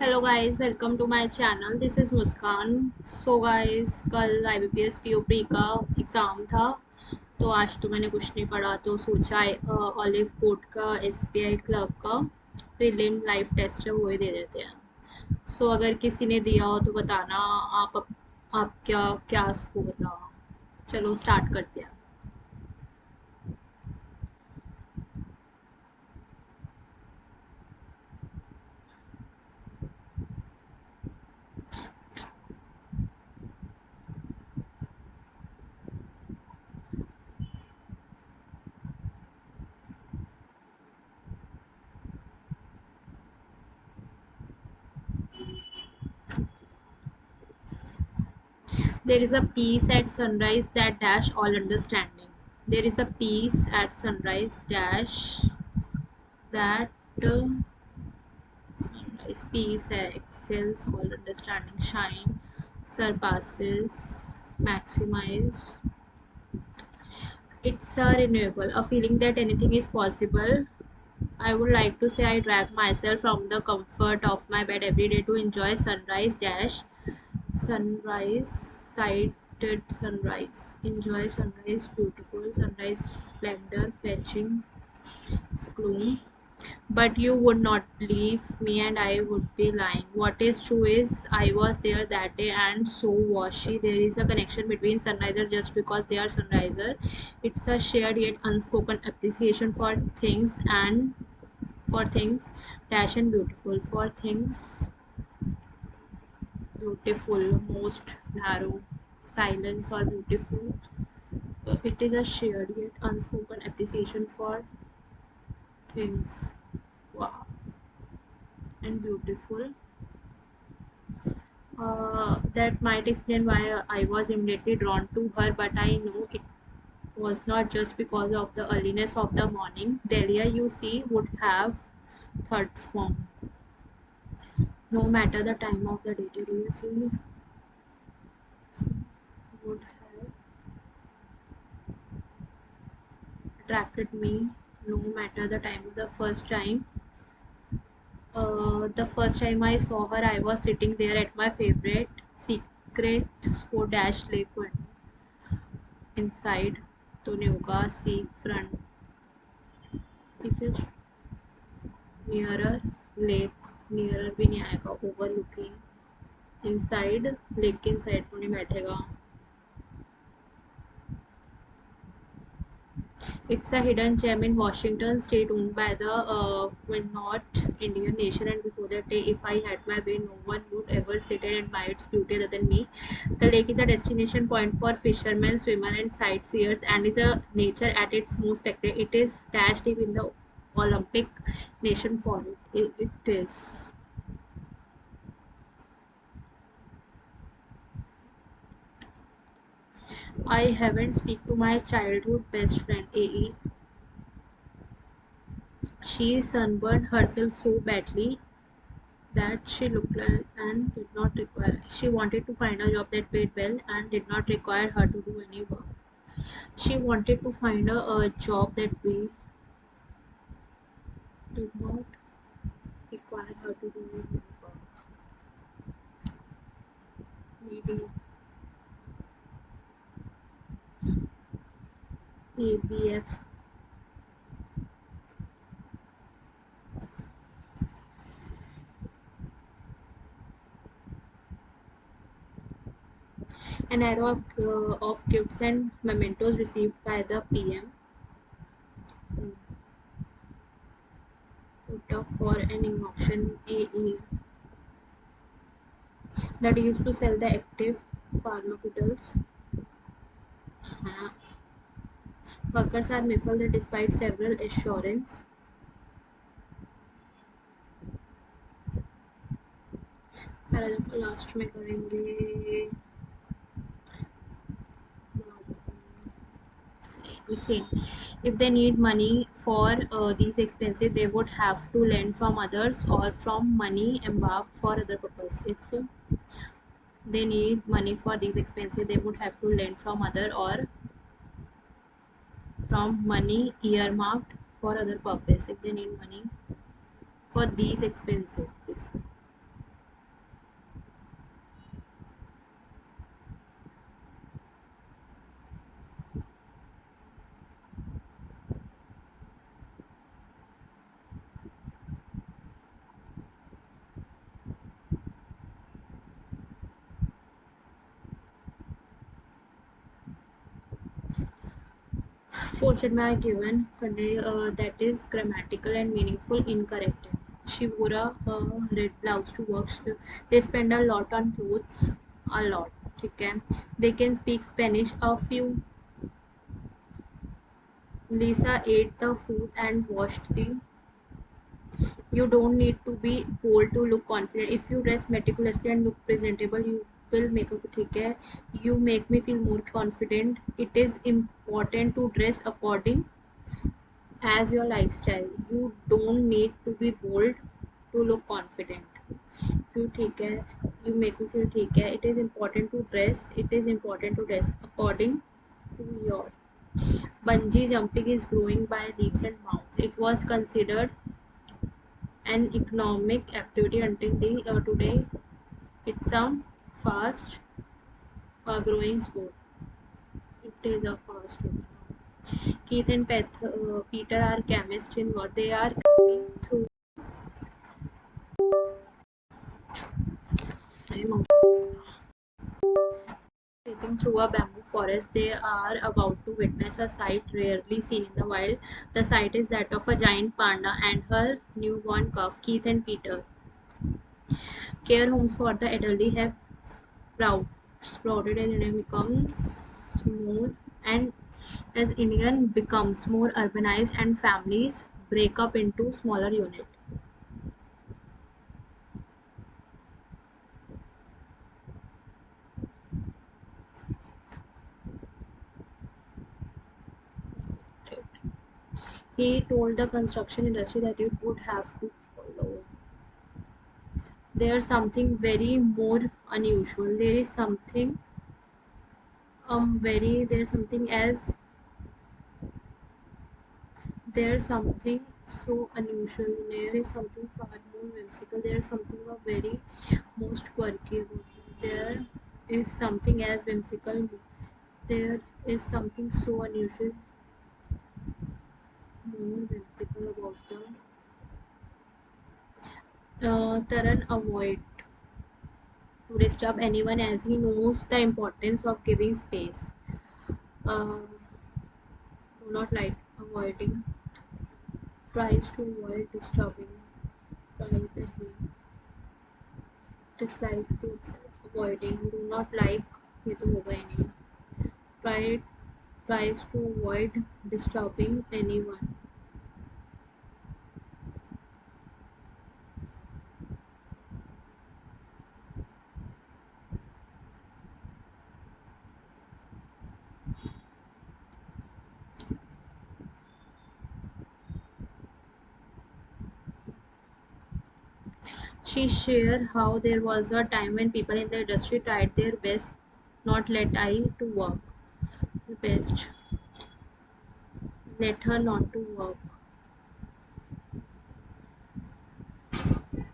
Hello guys, welcome to my channel. This is Muskan. So guys, कल IBPS POP का exam था। तो आज तो मैंने कुछ नहीं पढ़ा, तो सोचा ऑलिव कोर्ट का SBI क्लर्क का प्रीलिम लाइव टेस्ट है, वो ही दे देते हैं। सो अगर किसी ने दिया हो तो बताना आप क्या क्या स्कोर रहा। चलो स्टार्ट करते हैं। There is a peace at sunrise that dash all understanding. There is a peace at sunrise dash that sunrise peace excels all understanding shine surpasses maximize. It's a renewable, a feeling that anything is possible. I would like to say I drag myself from the comfort of my bed every day to enjoy sunrise dash sunrise sighted sunrise enjoy sunrise beautiful sunrise splendor fetching gloom. But you would not believe me and I would be lying. What is true is I was there that day and so was she. There is a connection between sunriser just because they are sunriser. It's a shared yet unspoken appreciation for things and for things dash and beautiful. For things beautiful, most narrow, silence or beautiful. It is a shared yet unspoken appreciation for things. Wow. And beautiful. That might explain why I was immediately drawn to her, but I know it was not just because of the earliness of the morning. Delia, you see, would have third form. No matter the time of the day, Delia, see, would have attracted me no matter the time. The first time I saw her, I was sitting there at my favorite secret sport dash lake one inside Tonuga seafront. Secret nearer lake nearer भी नहीं आएगा overlooking inside lake के inside को नहीं बैठेगा. It's a hidden gem in Washington state owned by the Quinault Indian Nation, and before that day, if I had my way, no one would ever sit and admire its beauty other than me. The lake is a destination point for fishermen, swimmers, and sightseers, and is a nature at its most spectacular. It is dash deep in the Olympic nation for it. It is. I haven't speak to my childhood best friend AE. She sunburned herself so badly that she looked like and did not require. She wanted to find a job that paid well and did not require her to do any work. She wanted to find a job that we did not require her to do any work. Maybe ABF. An arrow of gifts and mementos received by the PM. Put up for an auction AE. That used to sell the active pharmaceuticals. Workers are muffled despite several assurance. Paragraph last में करेंगे. Same. If they need money for these expenses, they would have to lend from others or from money embarked for other purpose. If they need money for these expenses, they would have to lend from other or from money earmarked for other purpose. If they need money for these expenses, Question mark given that is grammatical and meaningful incorrect. She wore a red blouse to work. They spend a lot on clothes. A lot. ठीक है. They can speak Spanish a few. Lisa ate the food and washed the. You don't need to be bold to look confident. If you dress meticulously and look presentable, you will make a ठीक है. You make me feel more confident. It is important to dress according as your lifestyle. You don't need to be bold to look confident. You ठीक है. You make me feel ठीक है. It is important to dress. It is important to dress according to your. Bungee jumping is growing by leaps and bounds. It was considered an economic activity until today. It's a fast growing sport. It is a fast growing. Keith and Peter are chemists in what they are through Creeping through a bamboo forest, they are about to witness a sight rarely seen in the wild. The sight is that of a giant panda and her newborn calf. Keith and Peter. Care homes for the elderly have sprouted as India becomes more and as Indian becomes more urbanized and families break up into smaller units. He told the construction industry that it would have to follow. There's something very more unusual. There's something as there's something so unusual. There is something far more whimsical. There's something of very most quirky about it. There is something as whimsical. There is something so unusual, more whimsical about the Taran avoid to disturb anyone as he knows the importance of giving space. Do not like avoiding, tries to avoid disturbing, tries the hate, dislike to observe, avoiding, do not like, ये तो होगा ही नहीं. Try tries to avoid disturbing anyone. She shared how there was a time when people in the industry tried their best not let I to work. The best let her not to work.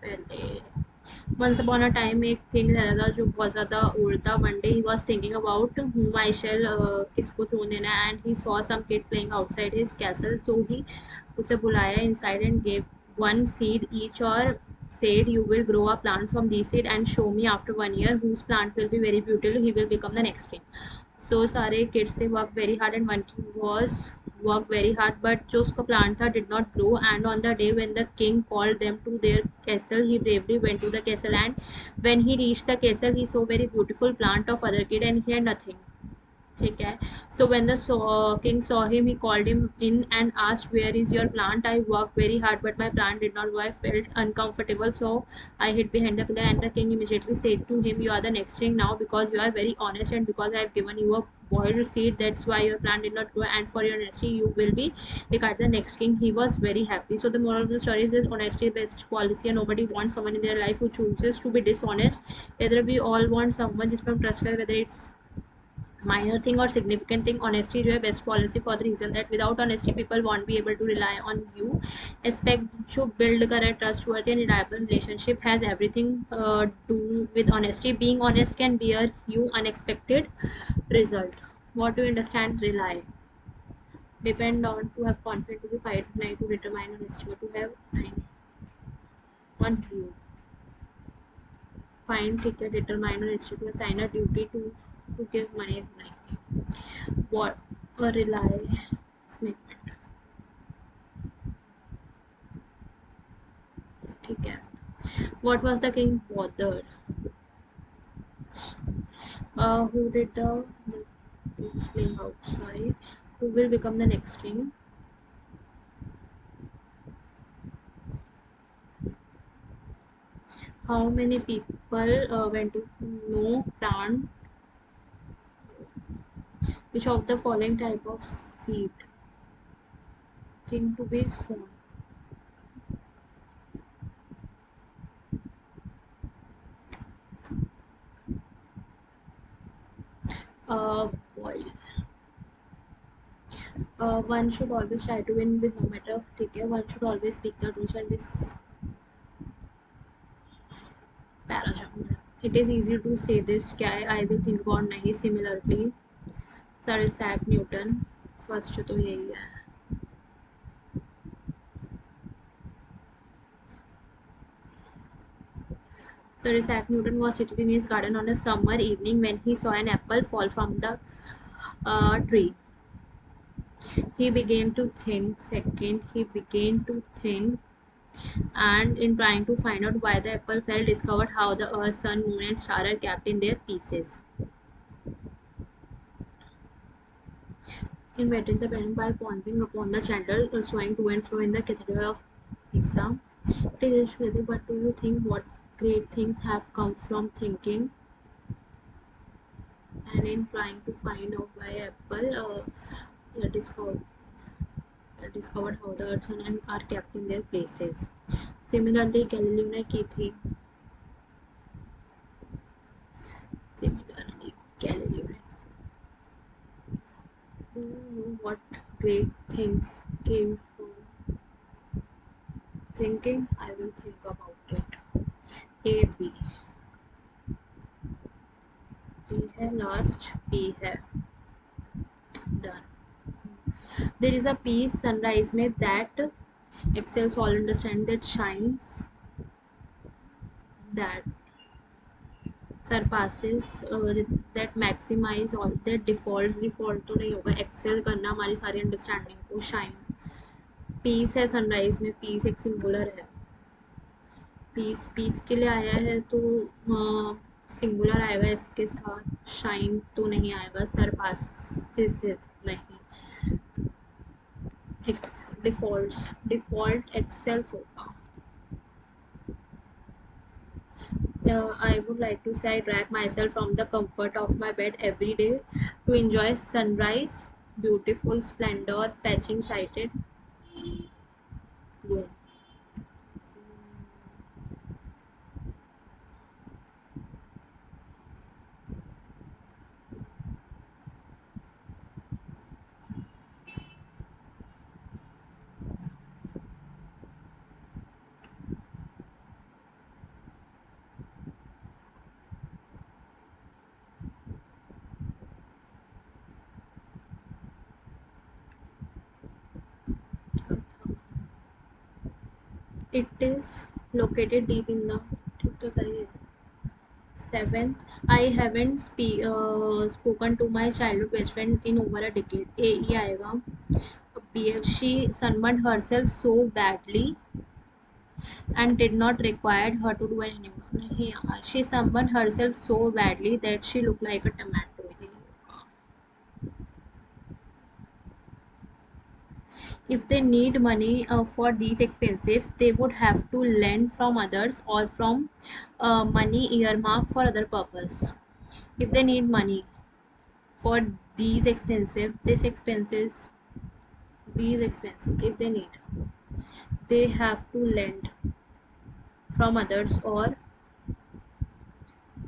पहले Once upon a time एक king रहता था जो बहुत ज़्यादा old था. One day he was thinking about whom I shall किसको throne देना है and he saw some kid playing outside his castle, so he उसे बुलाया inside and gave one seed each or said you will grow a plant from this seed and show me after 1 year whose plant will be very beautiful, he will become the next king. So सारे kids they worked very hard and one king was worked very hard but जो उसका plant था did not grow, and on the day when the king called them to their castle he bravely went to the castle, and when he reached the castle he saw very beautiful plant of other kid and he had nothing. ठीक है. So when the king saw him, he called him in and asked, "Where is your plant? I worked very hard, but my plant did not grow. I felt uncomfortable, so I hid behind the pillar." And the king immediately said to him, "You are the next king now because you are very honest and because I have given you a boiled seed. That's why your plant did not grow. And for your honesty, you will be regarded the next king." He was very happy. So the moral of the story is that honesty is best policy, and nobody wants someone in their life who chooses to be dishonest. Whether we all want someone जिसमें हम trust करें, whether it's minor thing or significant thing, honesty जो है best policy for the reason that without honesty people won't be able to rely on you. Expect to build a trustworthy and reliable relationship has everything do with honesty. Being honest can bear you unexpected result. What to understand rely depend on to have confidence to be fight night to determine honesty to have sign on you find ठीक है determine honesty to assign a duty to give money at night. What rely ठीक है. What was the king bothered? Who did the kings playing outside? Who will become the next king? How many people went to know plant? Which of the following type of seed king to be sown? Boil. One should always try to win with no matter ठीक है. One should always speak the truth and this paragraph. It is easy to say this. क्या है? I will think about नहीं. Similarly, Sir Isaac Newton. First तो यही है. Sir Isaac Newton was sitting in his garden on a summer evening when he saw an apple fall from the tree. He began to think. Second, he began to think, and in trying to find out why the apple fell, discovered how the earth, sun, moon, and star are kept in their pieces. Invented the pen by pondering upon the chandle swaying to and fro in the cathedral of Pisa. It is usually, but do you think what great things have come from thinking? And in trying to find out why apple discovered discovered how the earth and are kept in their places. Similarly, Galileo ने की थी. Similarly, Galileo ने. Do you know what great things came from thinking? I will think about it. A B. D है last. P है done. There is a piece sunrise में that excels all understand that shines that surpasses that maximize all that default तो नहीं होगा. excel करना हमारी सारी understanding को. shine पीस है सनराइज में. पीस एक सिंगुलर है. पीस पीस के लिए आया है तो सिंगुलर आएगा इसके साथ. शाइन तो नहीं आएगा. सरपासिस नहीं. एक्स डिफॉल्ट एक्सेल्स होगा. I would like to say I drag myself from the comfort of my bed every day to enjoy sunrise, beautiful splendor, fetching sighted gloom. It is located deep in the seventh. I haven't spoken to my childhood best friend in over a decade. AE आएगा. BF she sunburned herself so badly and did not require her to do anything. नहीं यार. She sunburned herself so badly that she looked like a tomato. If they need money for these expenses, they would have to lend from others or from money earmarked for other purpose. If they need money for these expensive, these expenses, if they need, they have to lend from others or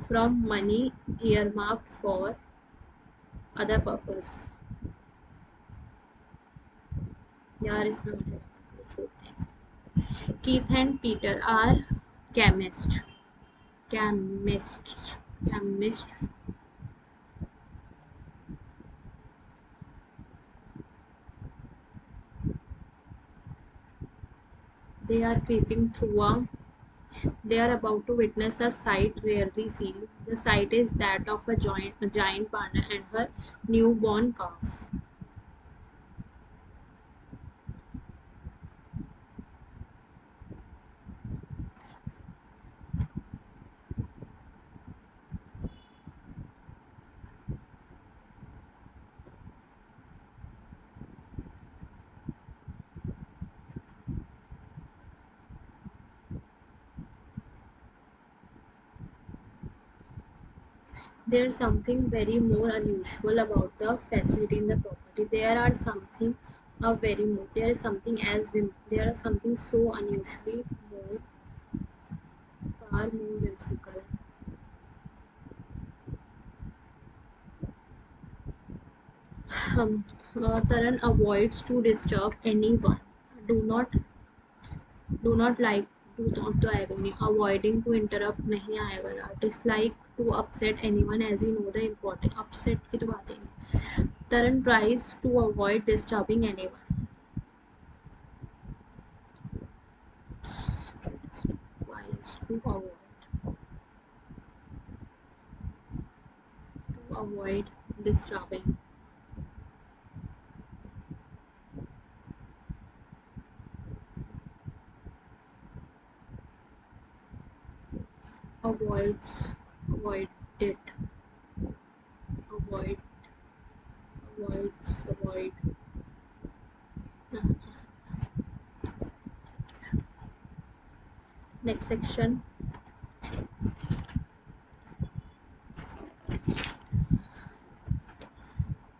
from money earmarked for other purpose. यार इसमें मुझे छोड़ते हैं. Keith and Peter are chemists. Chemists. Chemists. They are creeping through a. They are about to witness a sight rarely seen. The sight is that of a giant panda and her newborn calf. There's something very more unusual about the facility in the property. There are something very more. There is something there is something so unusually more, far more whimsical. Um, Taran avoids to disturb anyone. Do not do not like do not to आएगा नहीं avoiding to interrupt नहीं आएगा यार dislike to upset anyone as you know the important upset की तो बात ही नहीं Taran tries to avoid disturbing anyone tries to avoid disturbing avoids avoid it avoid avoid next section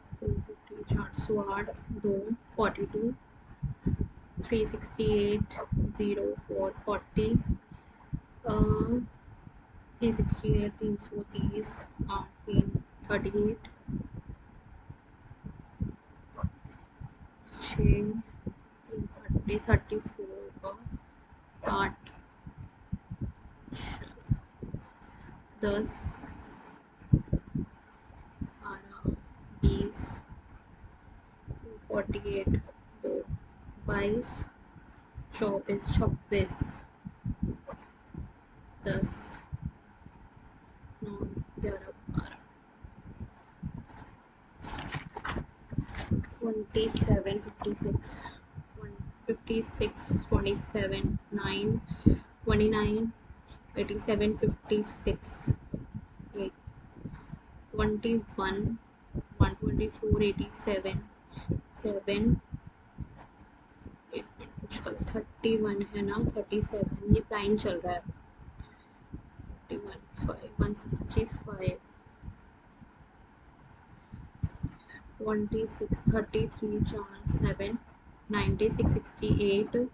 450 408 2 42 368 0 440 368 330 38 6 330 34 का 8 10 12 20 248 2 22 24 26 10 9 11 12 27 56 56 27 9 29 87 56 8 21 124 87 7 कुछ कल 31 है ना 37 ये प्राइम चल रहा है 31 5 165 26 33 4 7 96 68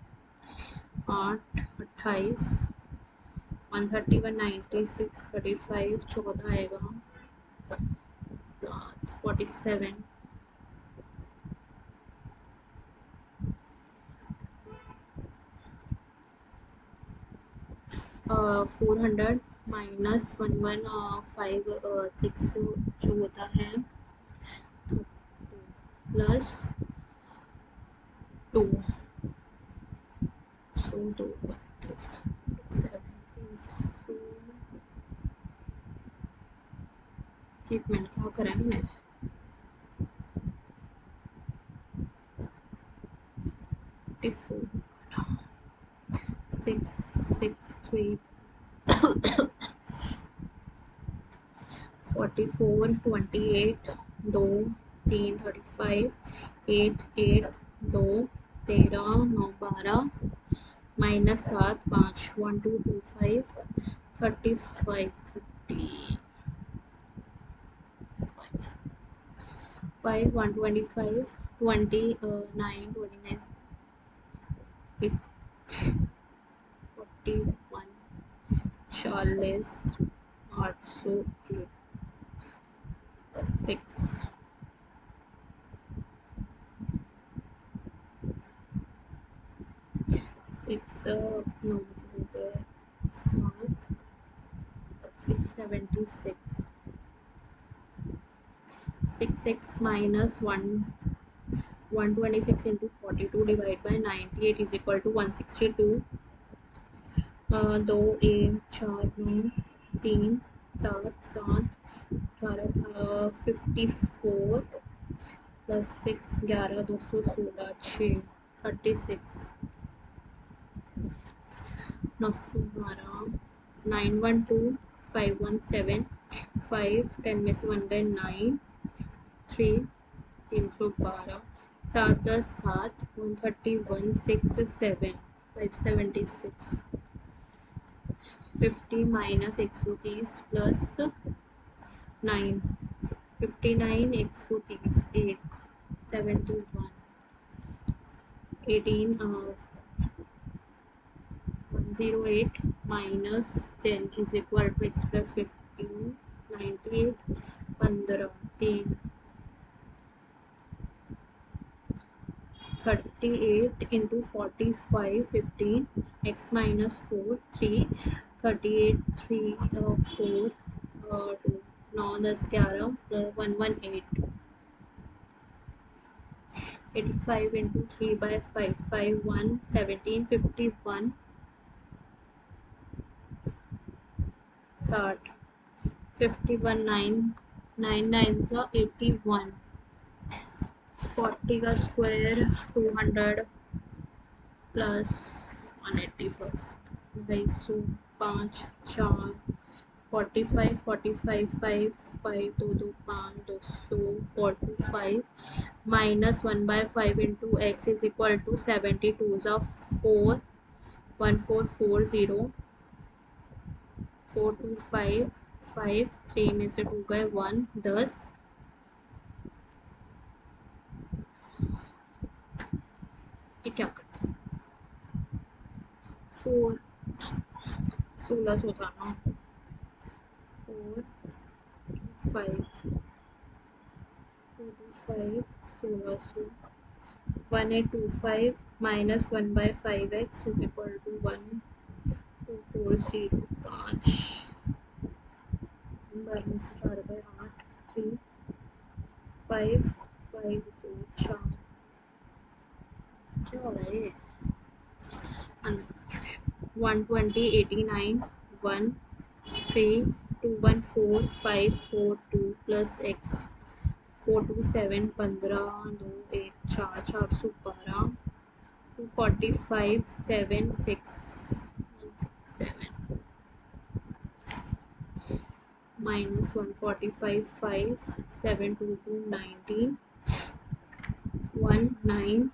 8 28 131 96 35 14 आएगा 7 47 400 माइनस 1156 जो होता है प्लस 2 सो 2 32 एक मिनट क्या करा है मैंने 663 44 28 2 3 35 8 8 2 13 9 12 minus 7 5 1 2 2 5 35 30 5 125 29 29 8 41 40 808 6 6 no 7 676 6 minus 1 126 into 42 divided by 98 is equal to 162 दो एक चार नौ तीन सात सात 54 प्लस 6 11 216 6 36 912 912 517 5 10 में से 1 गए 9 3 312 7 10 7 131 6 7 576 50 माइनस 130 प्लस 9 59 130 एक 71 18 108 minus 10 is equal to x plus 15 98 15 3 38 into 45 15 x minus 4 3 38 3 4 2 9 10 11 118 85 into 3 by 5 5 1 17 51 60 51 9 9 9 so 81 40 का square 200 plus 180 plus 2 5 4 45 45 5 5 2 2 5 245 minus 1 by 5 into x is equal to 72 of 4 1440 425 5 3 में से 2 गए 1 10 ये क्या करते 4 1600 था ना 4 5 2 5 1600 1825 minus 1 by 5x is equal to 1240 5 balance 4 by 8 3 5 5 2 4 क्या हो रहा है ये 120 89 1 3 214 542 plus x 427 15 2 1 4 412 245 7 6 167 minus 145 5 7 2 2 19 1 9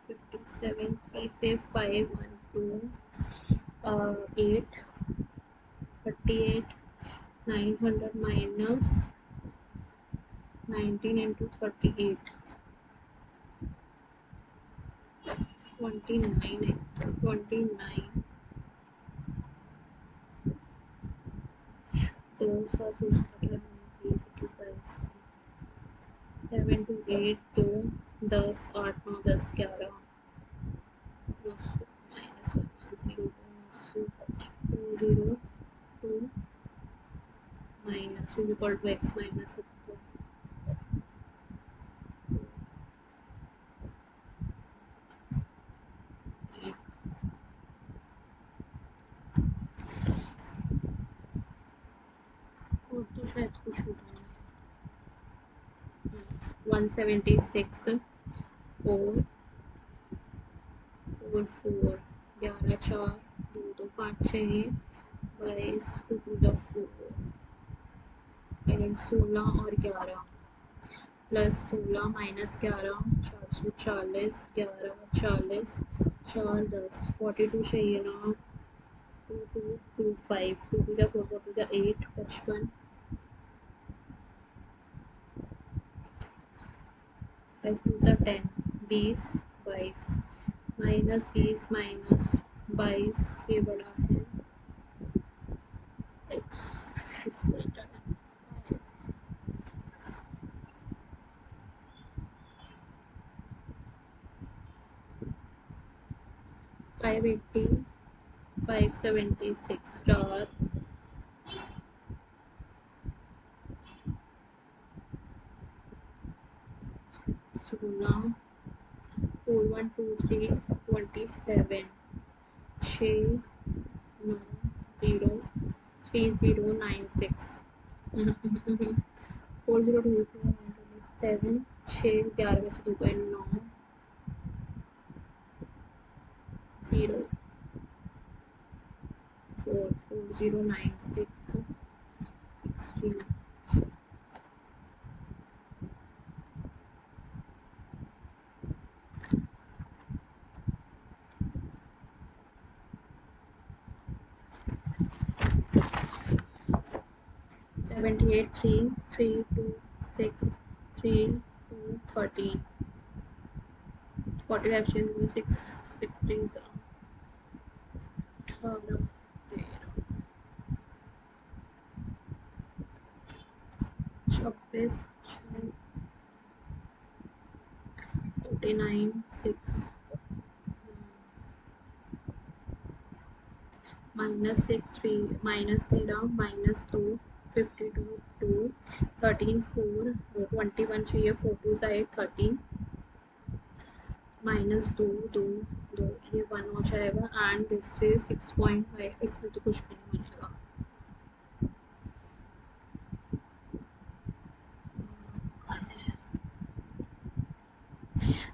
57 3 पे 5 1 2 8 38 900 minus 19 into 38 29 29 दो सात basically 7 to 8 2 10 8 9 10 11 minus 1 0 2 0 2 minus is equal to x minus 70 और तो शायद कुछ होगा नहीं 176 4 4 4 11 4 2 2 5 6 22 2 2 4 एंड 16 और 11 प्लस 16 माइनस 11 440 11 40 4 10 42 चाहिए ना 2 2 2 5 2 2 4 4 2 8 55 5 2 10 20 22 माइनस 20 माइनस 22 ये बड़ा है x is greater than 580 576 star 16 4123 27 6 9 0 3096 4027 6 11 में से 2 गए 9 0 4 4096 16 78 3 3 2 6 3 2 13 45 6 6 3 18 26 49 6 minus 6 3 minus 13 minus 2 52 2 13 4 21 चाहिए 4 2 साइड 13 माइनस 2 2 2 ये 1 हो जाएगा एंड दिस से 6.5 इसमें तो कुछ भी नहीं बनेगा.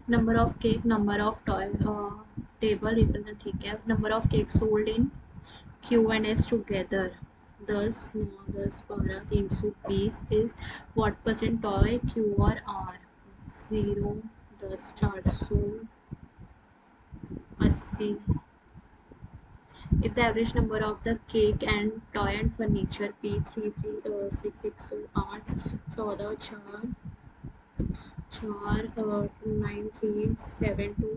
Number of cake number of toy table represent ठीक है. Number of cake sold in Q and S together 10 9 10 12 320 is what percent toy Q और are. 0 10 480. If the average number of the cake and toy and furniture P 3 3 6 6 8 14 4 4 9 3 7 2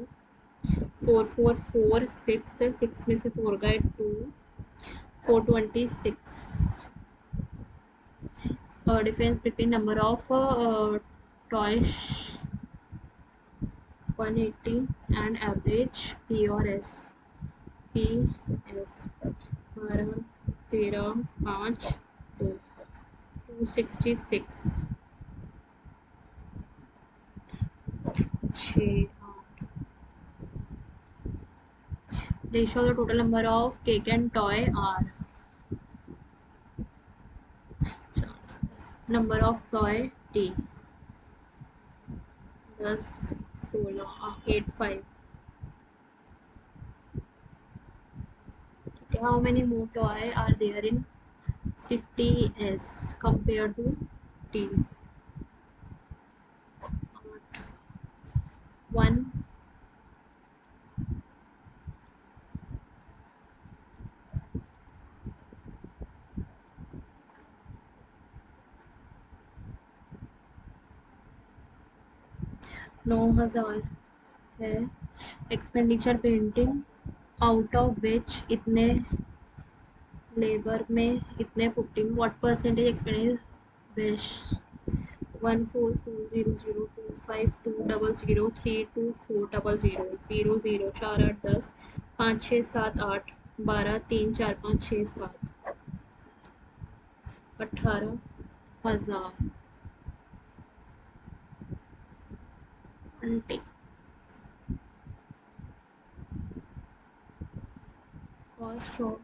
4 4 4 6 6 में से 4 गए 2 426. Difference between number of toys 180 and average P or S. P S 12 13 5 2 266 6 ratio of the total number of cake and toy are number of toy T 10 16 8 5. Okay, how many more toy are there in city S compared to T? 1 9,000 है. Expenditure painting out of which इतने labour में इतने putting what percentage expenditure best 14420252003240 4 8 10 5 6 7 8 12 3 4 5 6 7 18,000. Aunty cost of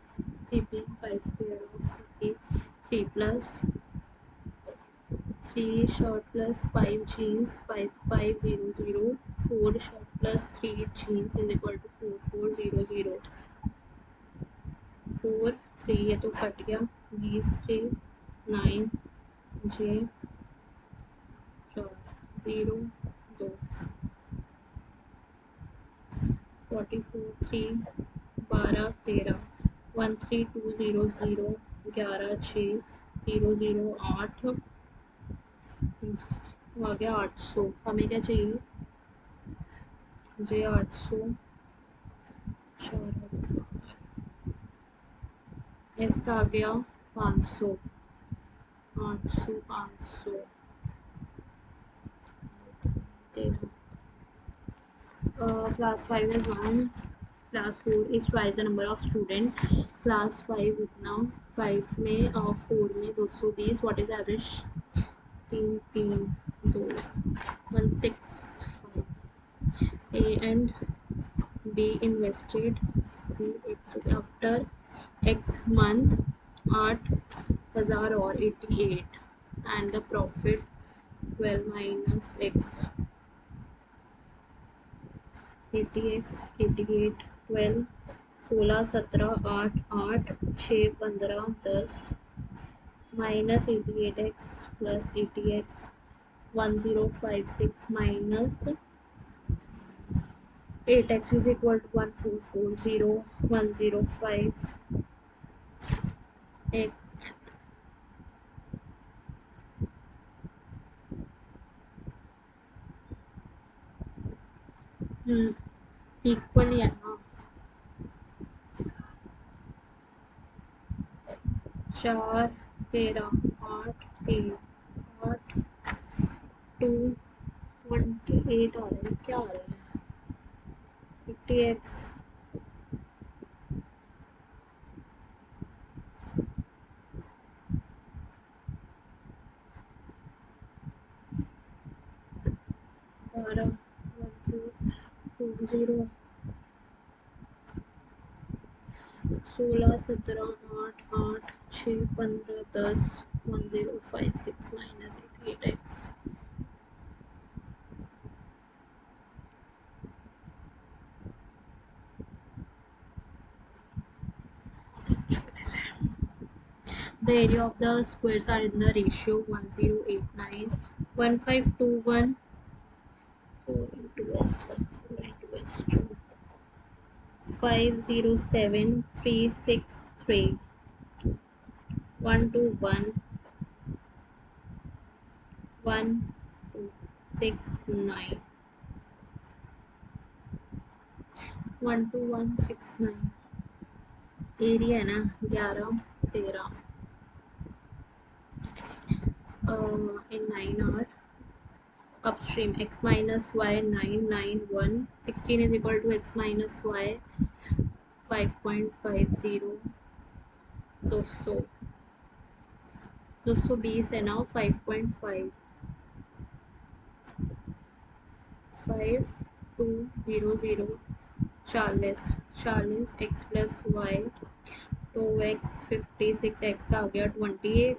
shipping 5 pair of city 3 plus 3 shirt plus 5 jeans 5500 4 shirt plus 3 jeans is equal to 4400 4 3 ये तो cut गया 20 के 9 जे 4 0 2 44 3 12 13 13200 11 6 0 8 आ गया 800. हमें क्या चाहिए जे 800 4 एस आ गया 500 800 500 class 5 is 1 class 4 is twice the number of students class 5 इतना 5 में 4 में 220 what is the average 3 3 2 165 A and B invested C X after X month 8,000 or 88 and the profit 12 minus X 80x 88 12 16 17 8 8 6 15 10 minus 88x plus 80x 1056 minus 8x is equal to 1440 105 एक equal ही है ना। 4 13 8 3 8 2 28 आ रहा है, क्या आ रहा है 50x 12 1440 16 17 8 8 6 15 10 1056 minus 8x The area of the squares are in the ratio 1089 1521 4 into s1 4 into s2 507 363 121 1269 12169 area है ना 11 13 in 9 hour upstream x minus y 991 16 is equal to x minus y 5.50 200 220 है ना 5.5 5200 40 40 x plus Y 2x 56 x आ गया 28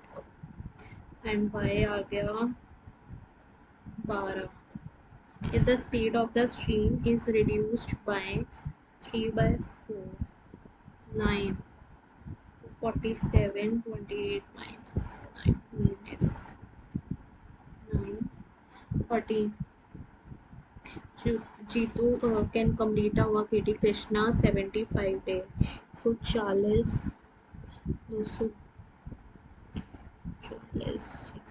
and y आ गया 12. If the speed of the stream is reduced by 3 by 4 9 47 28 minus 9 is 9 13 Jitu can complete a work 80 Krishna 75 day. So 40 240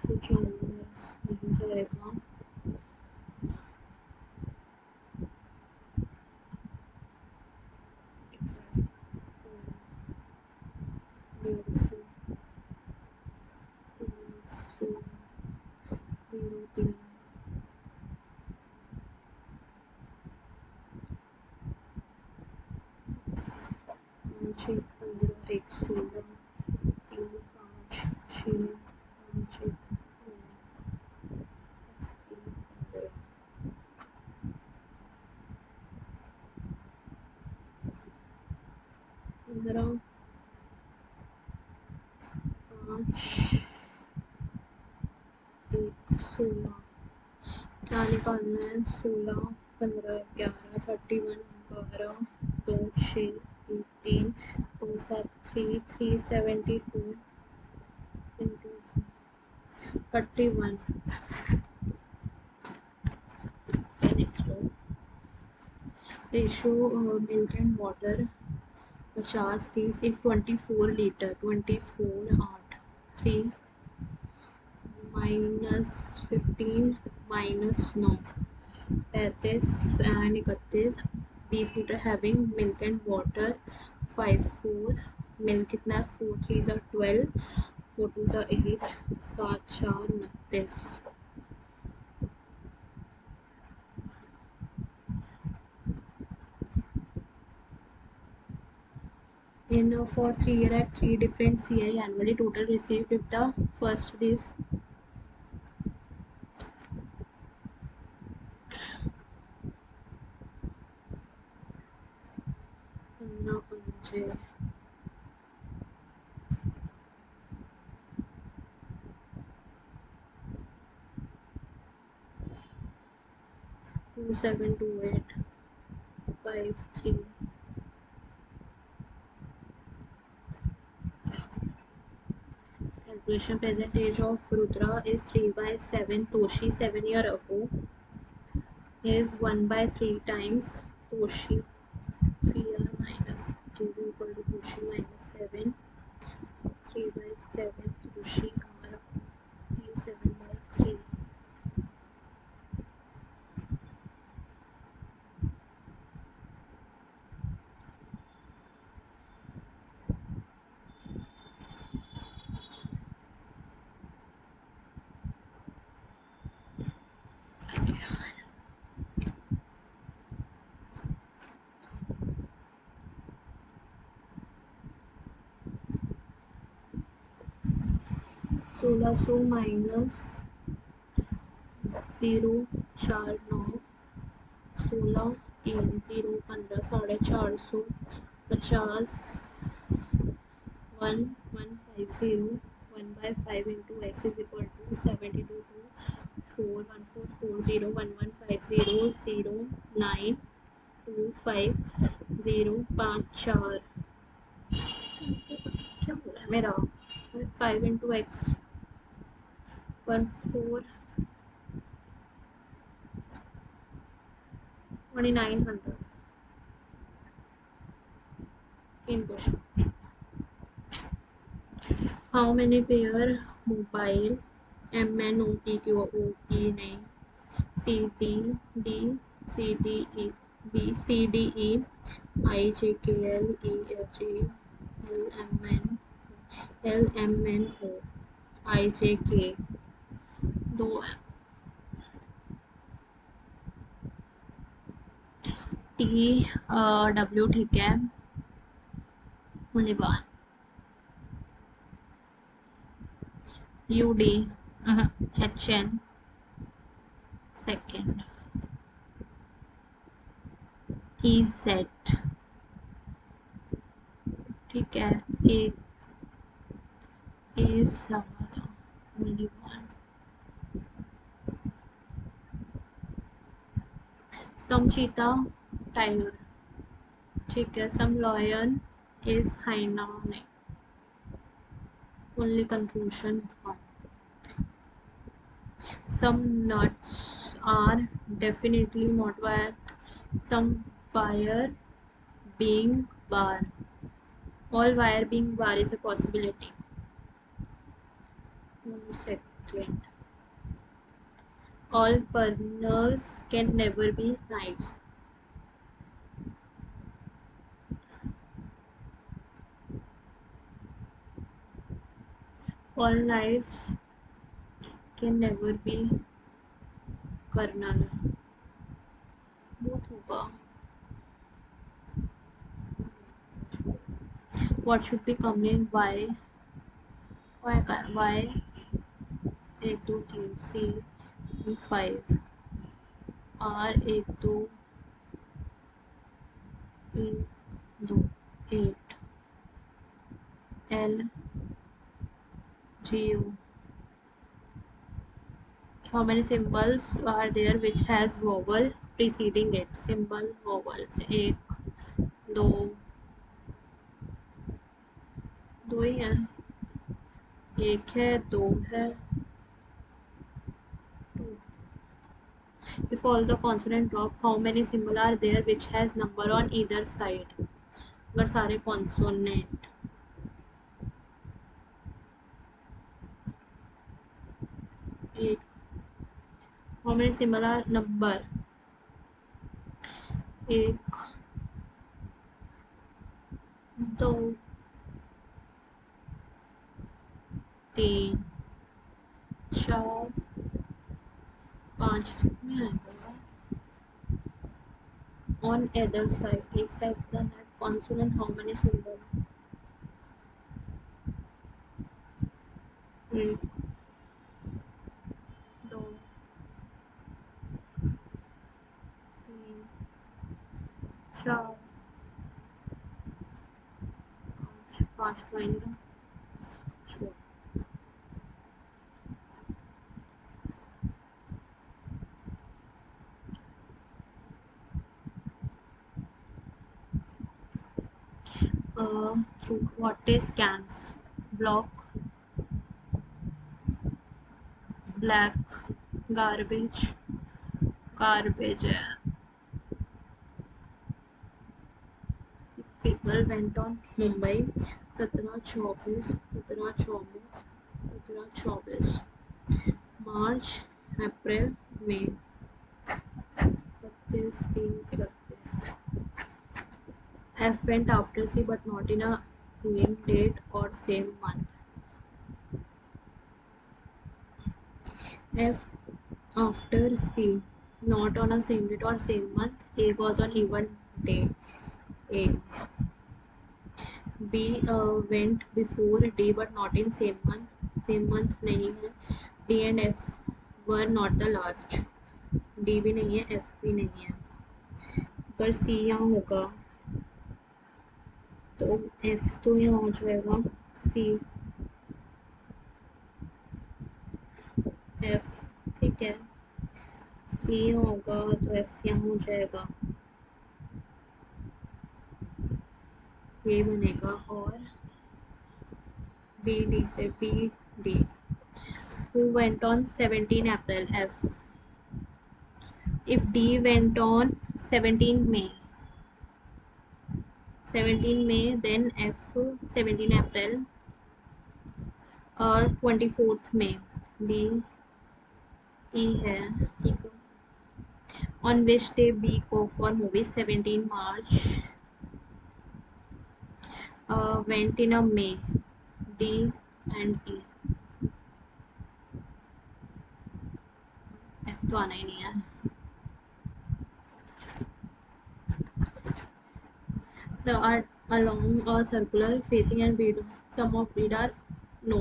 140 नहीं जाएगा 16 क्या निकालना है 16 15 11 31 12 2 6 3 2 7 3 372 into 31 next row ratio milk and water 50 30 if 24 liter 24 8 3 minus 15 minus 9 35 and 31 20 litre having milk and water 54 milk कितना है 4 3 are 12 4 2 are 8 7 4 29 in for 3 year at 3 different CI annually total received if the first this no 2728 53 calculation present age of Rudra is 3 by 7 Toshi 7 year ago is 1 by 3 times Toshi 3r minus q equal to Toshi minus 7 3 by 7 Toshi r is 7 by 3 1600 minus 049 16 3 0 15 450 50 1150 1/5 into x is equal to 72 4 1440 1150 09 25 0 5 4 क्या हो रहा है मेरा 5 into x 14 2900 तीन question how many pair mobile MNOPQOP नहीं CDE IJKLEFG LMNO IJK दो TW ठीक है Muniba UD HN second EZ ठीक है एक is only one some cheetah tiger ठीक है some lion is hyena नहीं only confusion one some nuts are definitely not wire some wire being bar all wire being bar is a possibility 1 second all kernels can never be knives all knives can never be kernel both होगा what should be coming y का y 1 2 3 C 5 R 1 2 2 8 L G O how many symbols are there which has vowel preceding it symbol vowels एक दो दो ही है एक है दो है if all the consonant drop how many symbol are there which has number on either side अगर सारे consonant एक how many symbol are number एक दो तीन चार पाँच में आएगा on either side एक side का है consonant how many symbol एक दो तीन चार पाँच point what is cans block black garbage garbage है 6 people went on Mumbai 1724 1724 1724 March April May 31 3 31 F went after C but not in a same date or same month F after C not on a same date or same month A was on even day A B went before D but not in same month same month नहीं है. D and F were not the last. D भी नहीं है, F भी नहीं है. अगर सी यहाँ होगा तो एफ तो यहाँ हो जाएगा. सी एफ, ठीक है. सी होगा तो एफ यहाँ हो जाएगा, ये बनेगा. और बी डी से B D. Who went on 17 April? F. If D went on 17 May, 17 May, then F 17 April, 24th May. D E है, ठीक है. On which day B go for movie? 17 March. Went in a May. D and E. F तो आना ही नहीं है. So are along a circular facing and bid. Some of bid are no.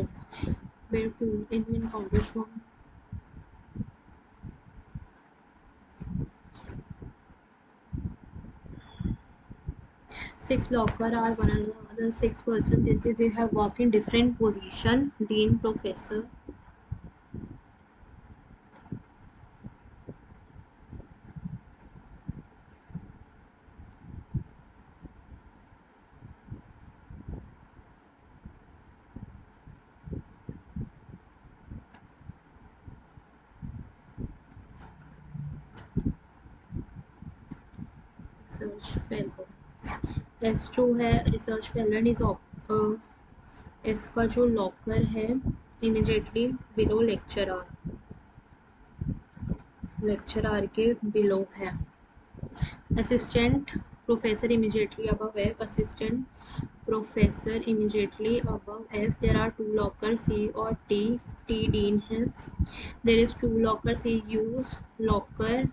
Bid to in counted from 6 locker are one another 6 person. They have worked in different position. Dean, professor. Research fellow. S2 है research fellow is S का जो locker है immediately below lecturer. lecturer के below है. Assistant professor immediately above F. Assistant professor immediately above F. There are two lockers C और T. T dean है. There is two lockers C. Use locker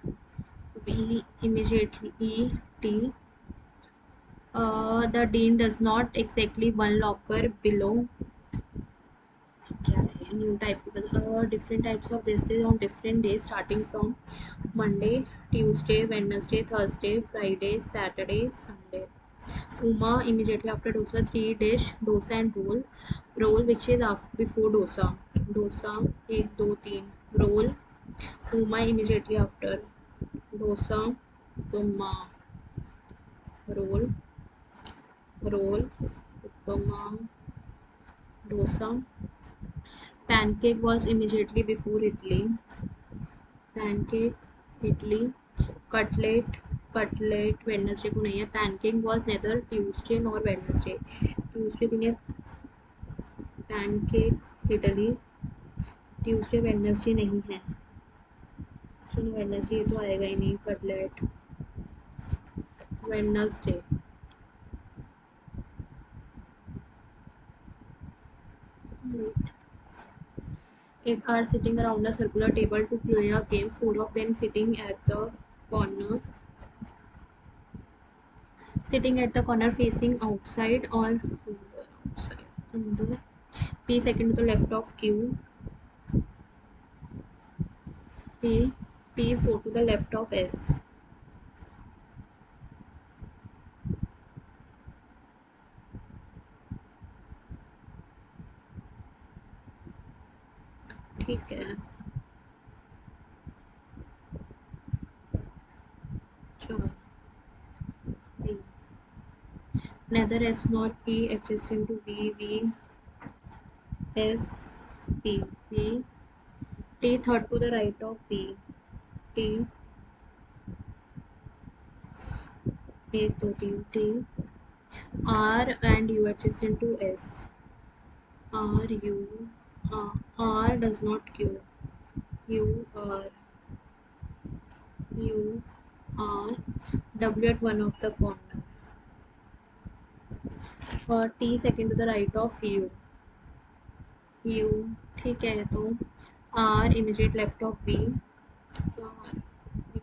B immediately E T. The dean does not exactly one locker below. क्या है new type की different types of this on different days starting from Monday, Tuesday, Wednesday, Thursday, Friday, Saturday, Sunday. Uma immediately after dosa, 3 dish dosa and roll. Roll which is after before dosa. Dosa 1 2 3 roll. Uma immediately after dosa. Upma roll. Roll upma dosa. Pancake was immediately before idli. Pancake idli. Cutlet cutlet Wednesday को नहीं है. Pancake was neither Tuesday nor Wednesday. Tuesday भी नहीं. Pancake idli Tuesday Wednesday नहीं है. Wednesday ये तो आएगा ही नहीं. Cutlet Wednesday. Eight are sitting around a circular table to play a game. 4 of them sitting at the corner. Sitting at the corner facing outside or outside. Under. P second to the left of Q. P. P 4 to the left of S. ठीक है. चार. Neither S nor P adjacent to V. V S P. P T third to the right of P. T A to T R and U adjacent to S. R U R does not Q. U R U R W at one of the corner. T second to the right of U. U ठीक है. तो R immediate left of V. R U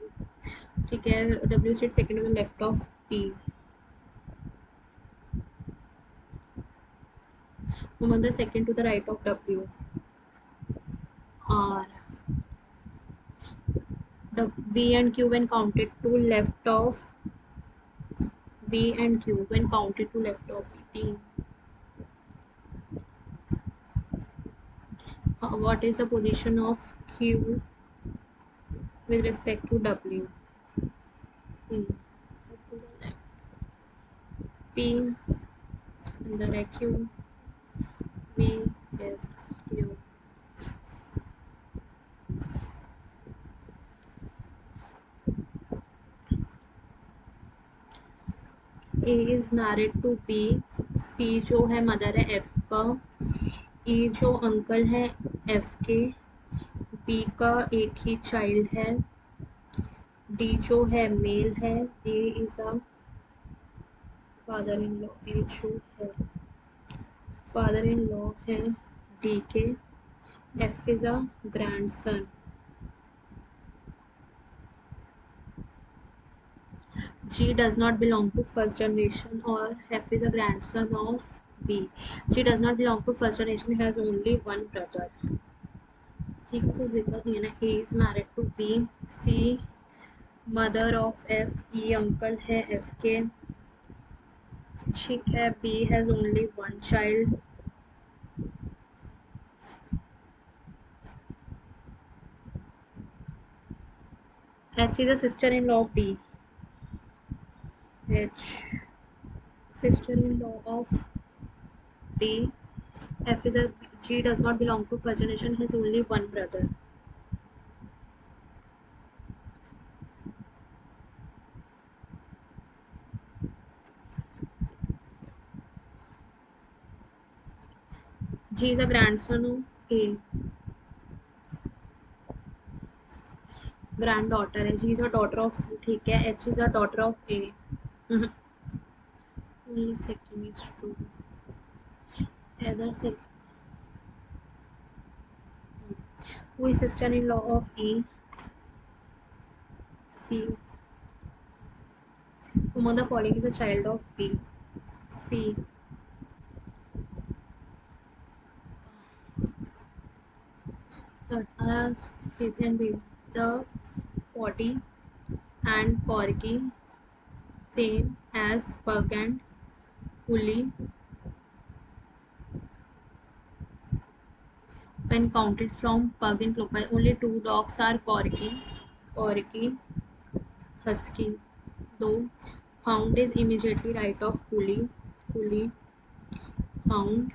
ठीक है. W sit second to the left of P. Moment the second to the right of W. R. The B and Q when counted to left of B and Q when counted to left of B. What is the position of Q with respect to W? P. To the left. P under a Q. V is Q. A is married to B. C जो है mother है F का. E जो uncle है F के. B का एक ही child है. D जो है मेल है. A is a father in law. A जो है फादर इन लॉ है D के. F is a grandson. G does not belong to first generation, or F is a grandson of B. G does not belong to first generation, has only one brother. ठीक है, कोई दिक्कत नहीं है ना. A is married to B. C mother of F. E uncle है F के. ठीक है. B has only one child. H is a sister-in-law of D. H sister-in-law of D. F is a G does not belong to first generation, has only one brother. G is a grandson of A. Granddaughter है. G is a daughter of C. ठीक है. H is a daughter of A. Only second is true. Other second. Who is sister-in-law of E? C. Among the following is a child of B? C. As is and B. The body and corgi same as pug and pulley when counted from pug in profile. Only two dogs are corgi, husky. Though hound is immediately right of pulley, hound.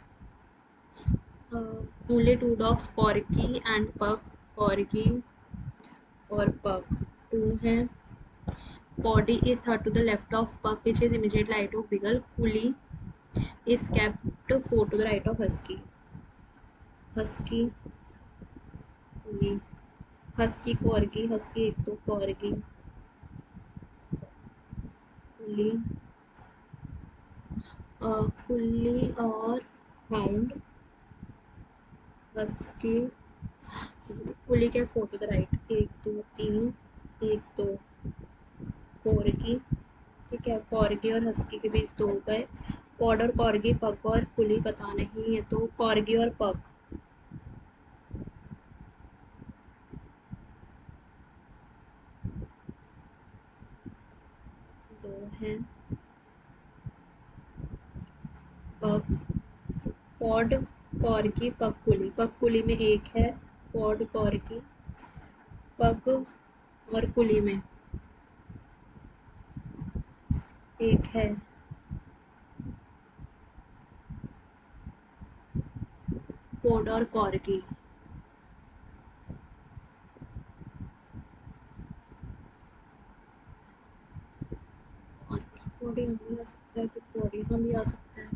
Only two dogs, corgi and pug. Corgi और pug. Two हैं. Body is third to the left of pug, which is immediately right of beagle. Pulley is kept four to the right of husky. Husky, pulley. Husky, corgi. Husky एक तो corgi. Pulley. Pulley और hound. Husky. Pulley के four to the right. एक दो तीन. एक दो corgi. ठीक है. corgi और husky के बीच दो हो गए. pod और corgi, pug और पुल्ली पता नहीं है तो corgi और pug. दो हैं. pug, pod, corgi, pug, pulley. pug pulley में एक है. pod corgi, pug और पुल्ली में एक है. pod और corgi. बॉडी हम भी आ सकता है. तो बॉडी हम भी आ सकता है.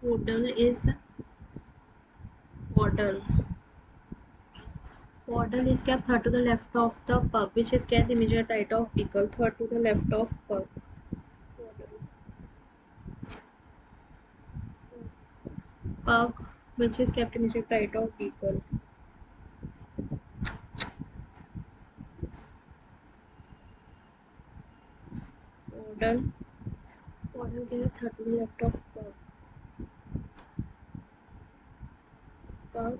Poodle is waddle. Waddle is kept third to the left of the pug, which is kept immediate right of beagle. Third to the left of pug. Waddle. Pug which is kept immediate right of vehicle. Model. Model के 30 left of park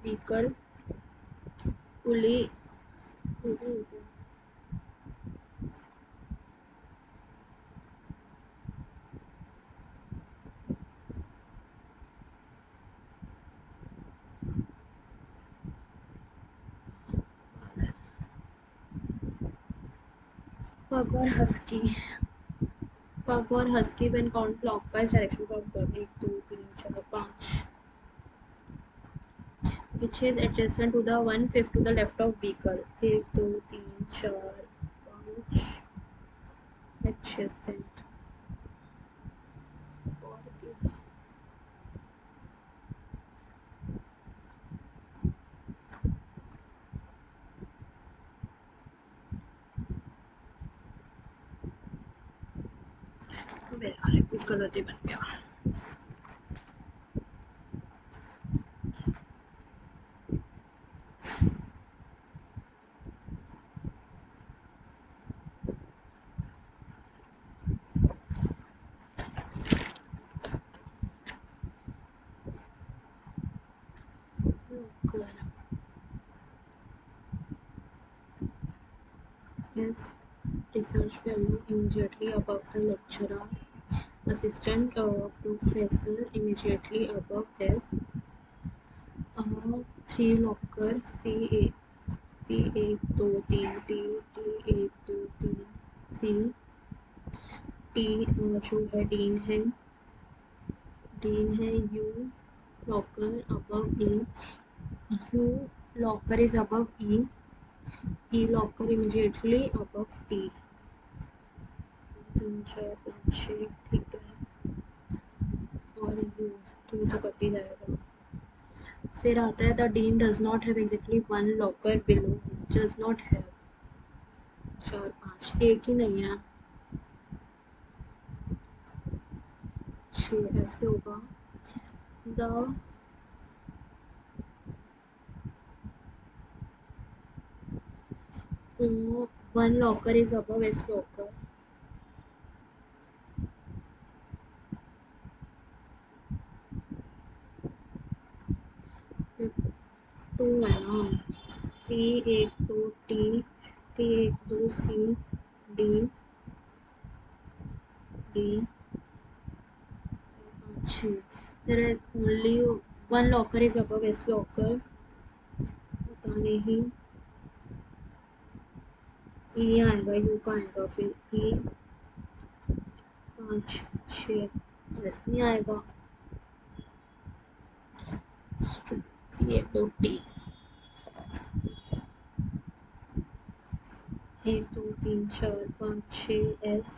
vehicle pulley pug और husky. Pug और husky when count clockwise direction from pug 1 2 3 4 5 which is adjacent to the 1/5 to the left of vehicle 1 2 3 4 5 adjacent. कुछ गलत ही बन गया. Is research fellow immediately above the lecturer, assistant professor immediately above F, 3 locker C 1 2 3 T 1 2 3 C T जो है dean है U locker above E, U locker is above E locker immediately above T. 3 4 5 6 ठीक है. और U तो cut ही जाएगा. फिर आता है the dean does not have exactly 1 locker below, does not have 4 5 एक ही नहीं है. 6 ऐसे होगा. The 1 locker is above S locker. 2 है ना. C 1 2 T 1 2 C D there is only 1 locker is above S locker. पता नहीं. E आएगा U का आएगा फिर E 5 6 S नहीं आएगा. C 1 2 T 1 2 3 4 5 6 S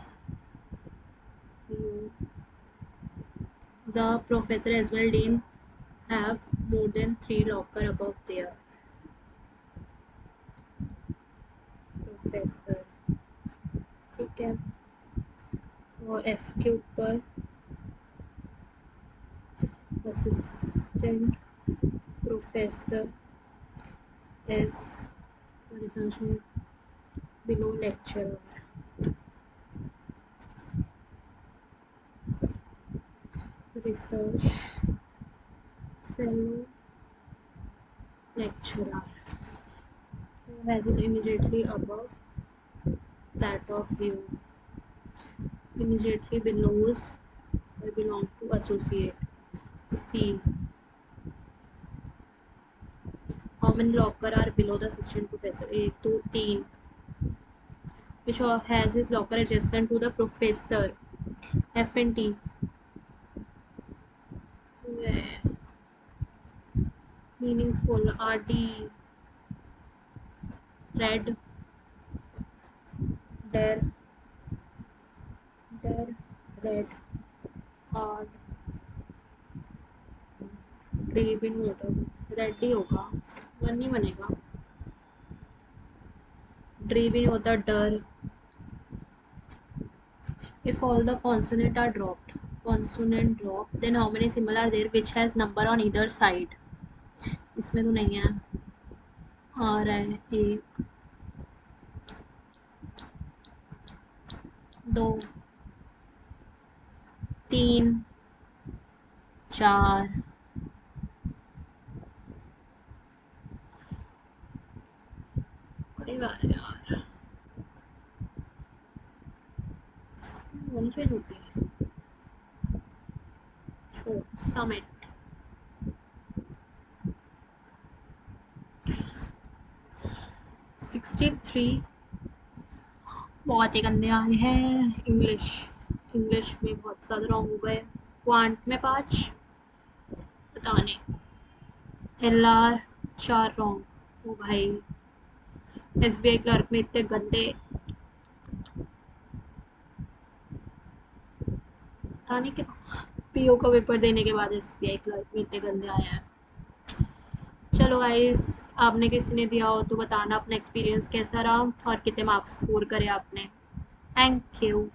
U. The professor as well didn't have more than 3 locker above there. Professor ठीक है. और F के ऊपर assistant professor is below lecturer. Research fellow lecturer who has immediately above that of you, immediately belows or belong to associate. C. How many locker are below the assistant professor? 1 2 3. Which has his locker adjacent to the professor? F and T. Meaningful. RD. Red. Dare. Red. Hard. ड्रीबिन motor red ही होगा. 1 नहीं बनेगा. ड्रीबिन होता डर. If all the consonants are dropped, consonant drop, then how many symbol are there which has number on either side? इसमें तो नहीं है, आ रहा है 1 2 3 4 यार होनी चाहिए होती है। समिट 63 बहुत ही गंदे आए हैं। इंग्लिश में बहुत ज़्यादा रॉन्ग हो गए। क्वांट में 5, पता नहीं। LR 4 wrong. ओ भाई, SBI क्लर्क में इतने गंदे, पता नहीं क्या। PO का पेपर देने के बाद SBI क्लर्क में इतने गंदे आए हैं। चलो गाइस, आपने किसी ने दिया हो तो बताना अपना एक्सपीरियंस कैसा रहा और कितने मार्क्स स्कोर करे आपने। Thank you.